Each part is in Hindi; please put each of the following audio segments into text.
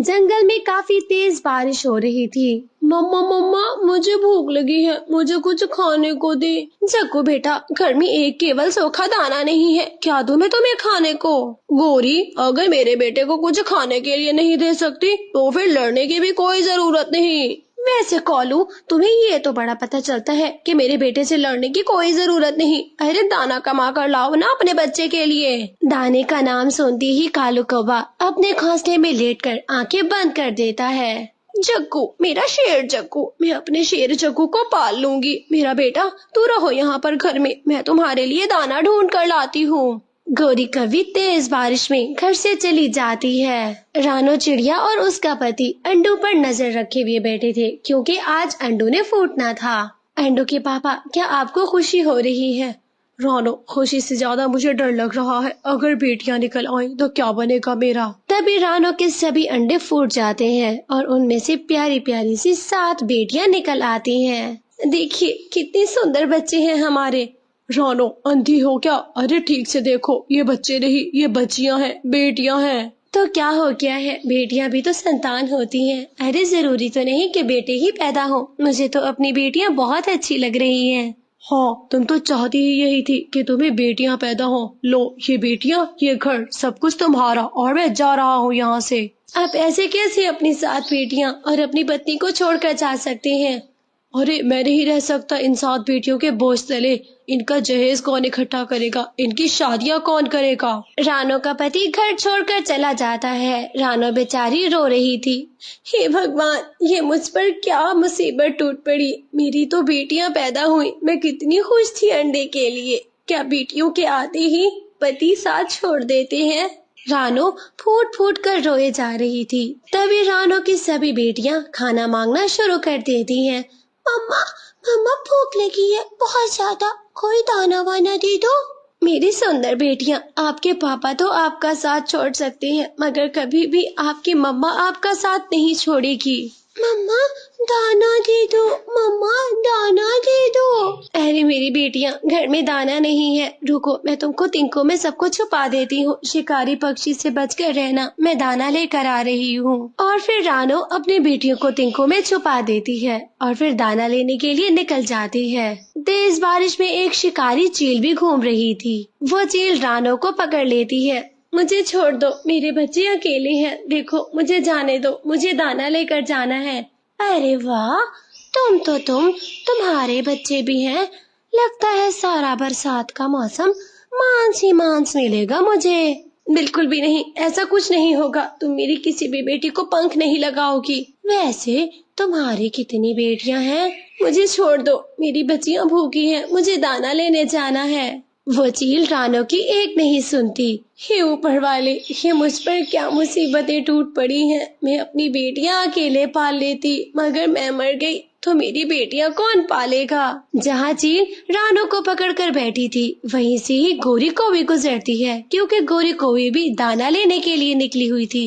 जंगल में काफी तेज बारिश हो रही थी। मम्मा मम्मा, मुझे भूख लगी है, मुझे कुछ खाने को दे। जग्गू बेटा, घर में एक केवल सूखा दाना नहीं है, क्या दूं मैं तुम्हें खाने को? गोरी, अगर मेरे बेटे को कुछ खाने के लिए नहीं दे सकती तो फिर लड़ने की भी कोई जरूरत नहीं। वैसे कॉलू, तुम्हें ये तो बड़ा पता चलता है कि मेरे बेटे से लड़ने की कोई जरूरत नहीं। अरे दाना कमा कर लाओ ना अपने बच्चे के लिए। दाने का नाम सुनते ही कालू कौवा अपने घोंसले में लेटकर आंखें बंद कर देता है। जग्गू, मेरा शेर जग्गू, मैं अपने शेर जग्गू को पाल लूंगी। मेरा बेटा, तू रहो यहाँ पर घर में, मैं तुम्हारे लिए दाना ढूंढ कर लाती हूँ। गौरी कभी तेज बारिश में घर से चली जाती है। रानो चिड़िया और उसका पति अंडू पर नजर रखे हुए बैठे थे, क्योंकि आज अंडू ने फूटना था। अंडू के पापा, क्या आपको खुशी हो रही है? रानो, खुशी से ज्यादा मुझे डर लग रहा है, अगर बेटियां निकल आईं तो क्या बनेगा मेरा। तभी रानो के सभी अंडे फूट जाते हैं और उनमें से प्यारी प्यारी सी 7 बेटियां निकल आती हैं। देखिए कितने सुंदर बच्चे हैं हमारे। रानो, अंधी हो क्या? अरे ठीक से देखो, ये बच्चे नहीं, ये बच्चियां हैं, बेटियां हैं। तो क्या हो गया है, बेटियां भी तो संतान होती हैं। अरे जरूरी तो नहीं कि बेटे ही पैदा हो, मुझे तो अपनी बेटियां बहुत अच्छी लग रही हैं। हाँ, तुम तो चाहती ही यही थी कि तुम्हें बेटियां पैदा हो। लो, ये बेटियां, ये घर, सब कुछ तुम्हारा, और मैं जा रहा हूँ यहाँ से। आप ऐसे कैसे अपनी 7 बेटियां और अपनी पत्नी को छोड़कर जा सकते हैं? अरे मैं नहीं रह सकता इन 7 बेटियों के बोझ तले। इनका जहेज कौन इकट्ठा करेगा, इनकी शादियां कौन करेगा? रानो का पति घर छोड़कर चला जाता है। रानो बेचारी रो रही थी। हे भगवान, ये मुझ पर क्या मुसीबत टूट पड़ी। मेरी तो बेटियां पैदा हुई, मैं कितनी खुश थी अंडे के लिए। क्या बेटियों के आते ही पति साथ छोड़ देते हैं? रानो फूट फूट कर रोए जा रही थी। तभी रानो की सभी बेटियां खाना मांगना शुरू कर देती हैं। मम्मा, मम्मा भूख लगी है बहुत ज्यादा, कोई दाना वाना दे दो। मेरी सुंदर बेटियां, आपके पापा तो आपका साथ छोड़ सकते हैं, मगर कभी भी आपकी मम्मा आपका साथ नहीं छोड़ेगी। मम्मा दाना दे दो, मम्मा दाना दे दो। अरे मेरी बेटियां, घर में दाना नहीं है, रुको मैं तुमको तिनकों में सबको छुपा देती हूँ। शिकारी पक्षी से बचकर रहना, मैं दाना लेकर आ रही हूँ। और फिर रानो अपनी बेटियों को तिनकों में छुपा देती है और फिर दाना लेने के लिए निकल जाती है। तेज बारिश में एक शिकारी चील भी घूम रही थी। वो चील रानो को पकड़ लेती है। मुझे छोड़ दो, मेरे बच्चे अकेले हैं, देखो मुझे जाने दो, मुझे दाना लेकर जाना है। अरे वाह, तुम्हारे बच्चे भी हैं। लगता है सारा बरसात का मौसम मांस ही मांस मिलेगा मुझे। बिल्कुल भी नहीं, ऐसा कुछ नहीं होगा। तुम मेरी किसी भी बेटी को पंख नहीं लगाओगी। वैसे तुम्हारी कितनी बेटियां हैं? मुझे छोड़ दो, मेरी बच्चियां भूखी हैं, मुझे दाना लेने जाना है। वो चील रानो की एक नहीं सुनती। हे ऊपर वाले, ये मुझ पर क्या मुसीबतें टूट पड़ी हैं। मैं अपनी बेटियां अकेले पाल लेती, मगर मैं मर गई तो मेरी बेटियां कौन पालेगा? जहाँ चील रानो को पकड़कर बैठी थी, वहीं से ही गोरी कौवी गुजरती है, क्योंकि गोरी कौवी भी दाना लेने के लिए निकली हुई थी।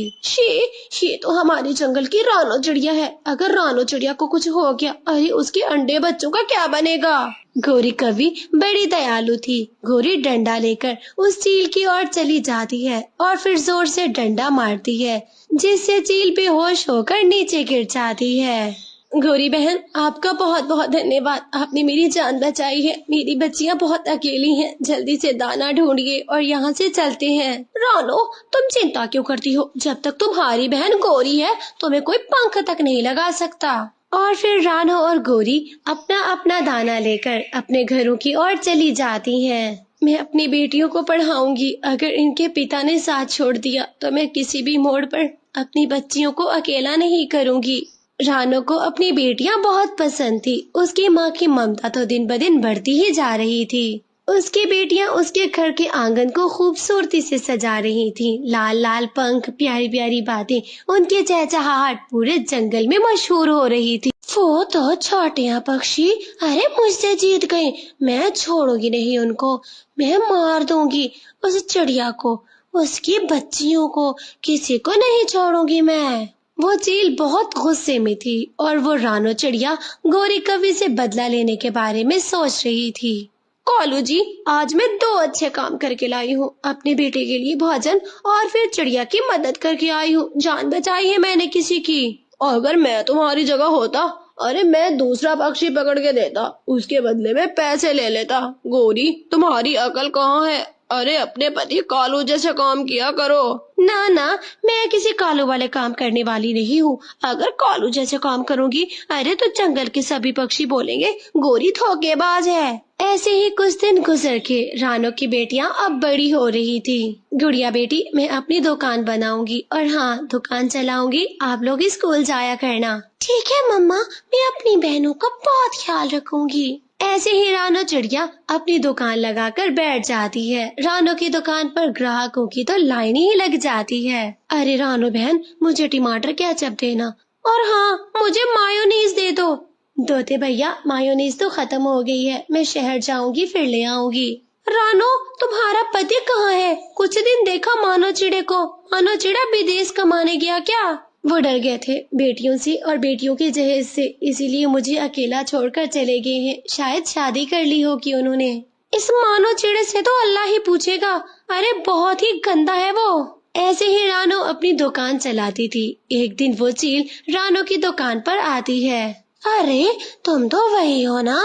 ये तो हमारे जंगल की रानो चिड़िया है। अगर रानो चिड़िया को कुछ हो गया, अरे उसके अंडे बच्चों का क्या बनेगा? गोरी कवि बड़ी दयालु थी। गोरी डंडा लेकर उस चील की ओर चली जाती है और फिर जोर से डंडा मारती है, जिससे चील बेहोश होकर नीचे गिर जाती है। गौरी बहन, आपका बहुत बहुत धन्यवाद, आपने मेरी जान बचाई है। मेरी बच्चियां बहुत अकेली हैं, जल्दी से दाना ढूंढिए और यहाँ से चलते हैं। रानो, तुम चिंता क्यों करती हो? जब तक तुम्हारी बहन गौरी है, तुम्हें कोई पंख तक नहीं लगा सकता। और फिर रानो और गौरी अपना अपना दाना लेकर अपने घरों की ओर चली जाती हैं। मैं अपनी बेटियों को पढ़ाऊंगी। अगर इनके पिता ने साथ छोड़ दिया तो मैं किसी भी मोड़ पर अपनी बच्चियों को अकेला नहीं करूंगी। रानो को अपनी बेटियां बहुत पसंद थी। उसकी माँ की ममता तो दिन ब दिन बढ़ती ही जा रही थी। उसकी बेटियां उसके घर के आंगन को खूबसूरती से सजा रही थीं। लाल लाल पंख, प्यारी प्यारी बातें, उनकी चहचहाहट पूरे जंगल में मशहूर हो रही थी। वो तो छोटिया पक्षी, अरे मुझसे जीत गए, मैं छोड़ूंगी नहीं उनको, मैं मार दूंगी उस चिड़िया को, उसकी बच्चियों को, किसी को नहीं छोड़ूंगी मैं। वो चील बहुत गुस्से में थी और वो रानो चिड़िया गौरी कवि से बदला लेने के बारे में सोच रही थी। कालू जी, आज मैं 2 अच्छे काम करके लाई हूँ। अपने बेटे के लिए भोजन और फिर चिड़िया की मदद करके आई हूँ। जान बचाई है मैंने किसी की। अगर मैं तुम्हारी जगह होता, अरे मैं दूसरा पक्षी पकड़ के देता, उसके बदले में पैसे ले लेता। गौरी, तुम्हारी अकल कहाँ है? अरे अपने पति कालू जैसे काम किया करो। ना ना, मैं किसी कालू वाले काम करने वाली नहीं हूँ। अगर कालू जैसे काम करूँगी, अरे तो जंगल के सभी पक्षी बोलेंगे गौरी धोखेबाज है। ऐसे ही कुछ दिन गुजर के रानो की बेटियां अब बड़ी हो रही थी। गुड़िया बेटी, मैं अपनी दुकान बनाऊंगी और हाँ, दुकान चलाऊंगी। आप लोग स्कूल जाया करना। ठीक है मम्मा, मैं अपनी बहनों का बहुत ख्याल रखूंगी। ऐसे ही रानो चिड़िया अपनी दुकान लगाकर बैठ जाती है। रानो की दुकान पर ग्राहकों की तो लाइन ही लग जाती है। अरे रानो बहन, मुझे टमाटर केचप देना, और हाँ, मुझे मायोनीज दे दो। दोते भैया, मायोनीज तो खत्म हो गई है, मैं शहर जाऊंगी फिर ले आऊंगी। रानो, तुम्हारा पति कहाँ है? कुछ दिन देखा मानो चिड़े को। मानो चिड़ा विदेश कमाने गया क्या? वो डर गए थे बेटियों से और बेटियों के जहेज से, इसीलिए मुझे अकेला छोड़कर चले गए हैं। शायद शादी कर ली होगी उन्होंने। इस मानो चिड़े से तो अल्लाह ही पूछेगा। अरे बहुत ही गंदा है वो। ऐसे ही रानो अपनी दुकान चलाती थी। एक दिन वो चील रानो की दुकान पर आती है। अरे तुम तो वही हो ना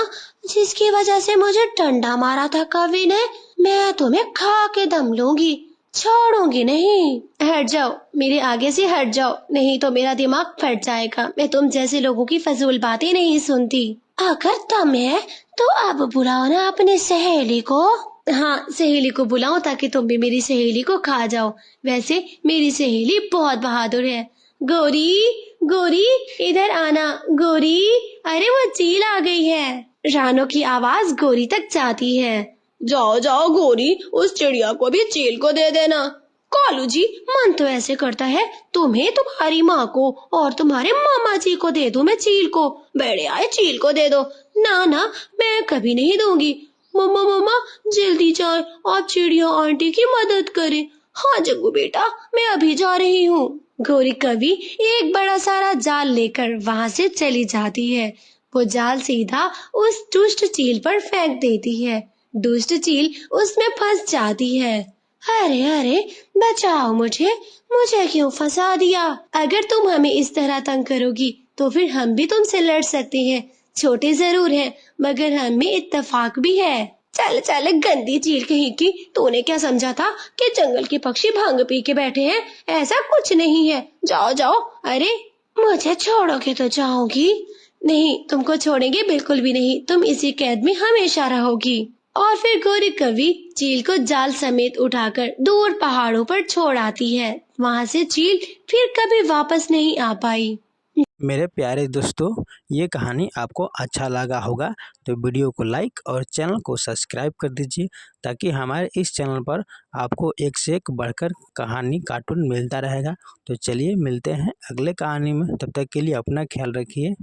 जिसकी वजह से मुझे डंडा मारा था कवि ने। मैं तुम्हें खा के दम लूंगी, छोड़ूंगी नहीं। हट जाओ, मेरे आगे से हट जाओ, नहीं तो मेरा दिमाग फट जाएगा। मैं तुम जैसे लोगों की फजूल बातें नहीं सुनती। अगर तुम है तो अब बुलाओ ना अपनी सहेली को। हाँ, सहेली को बुलाओ ताकि तुम भी मेरी सहेली को खा जाओ। वैसे मेरी सहेली बहुत बहादुर है। गौरी, गौरी, इधर आना। गौरी, अरे वो चील आ गई है। रानो की आवाज गौरी तक जाती है। जाओ जाओ गौरी, उस चिड़िया को भी चील को दे देना। कालू जी, मन तो ऐसे करता है तुम्हें तुम्हारी माँ को और तुम्हारे मामा जी को दे दूं मैं चील को। बड़े आए चील को दे दो। ना ना, मैं कभी नहीं दूंगी। मम्मा मम्मा, जल्दी जाए, आप चिड़िया आंटी की मदद करें। हाँ जग्गू बेटा, मैं अभी जा रही हूँ। गौरी कवि एक बड़ा सारा जाल लेकर वहाँ से चली जाती है। वो जाल सीधा उस दुष्ट चील पर फेंक देती है। दुष्ट चील उसमें फंस जाती है। अरे अरे, बचाओ मुझे, मुझे क्यों फंसा दिया? अगर तुम हमें इस तरह तंग करोगी तो फिर हम भी तुमसे लड़ सकते हैं। छोटे जरूर हैं, मगर हम में इत्तेफाक भी है। चल चल गंदी चील कहीं की, तूने क्या समझा था कि जंगल के पक्षी भांग पी के बैठे हैं? ऐसा कुछ नहीं है। जाओ जाओ। अरे मुझे छोड़ोगे तो जाओगी? नहीं, तुमको छोड़ेंगे बिल्कुल भी नहीं। तुम इसी कैद में हमेशा रहोगी। और फिर गौरी कवि चील को जाल समेत उठाकर दूर पहाड़ों पर छोड़ आती है। वहाँ से चील फिर कभी वापस नहीं आ पाई। मेरे प्यारे दोस्तों, ये कहानी आपको अच्छा लगा होगा तो वीडियो को लाइक और चैनल को सब्सक्राइब कर दीजिए, ताकि हमारे इस चैनल पर आपको एक से एक बढ़कर कहानी कार्टून मिलता रहेगा। तो चलिए मिलते हैं अगले कहानी में, तब तक के लिए अपना ख्याल रखिए।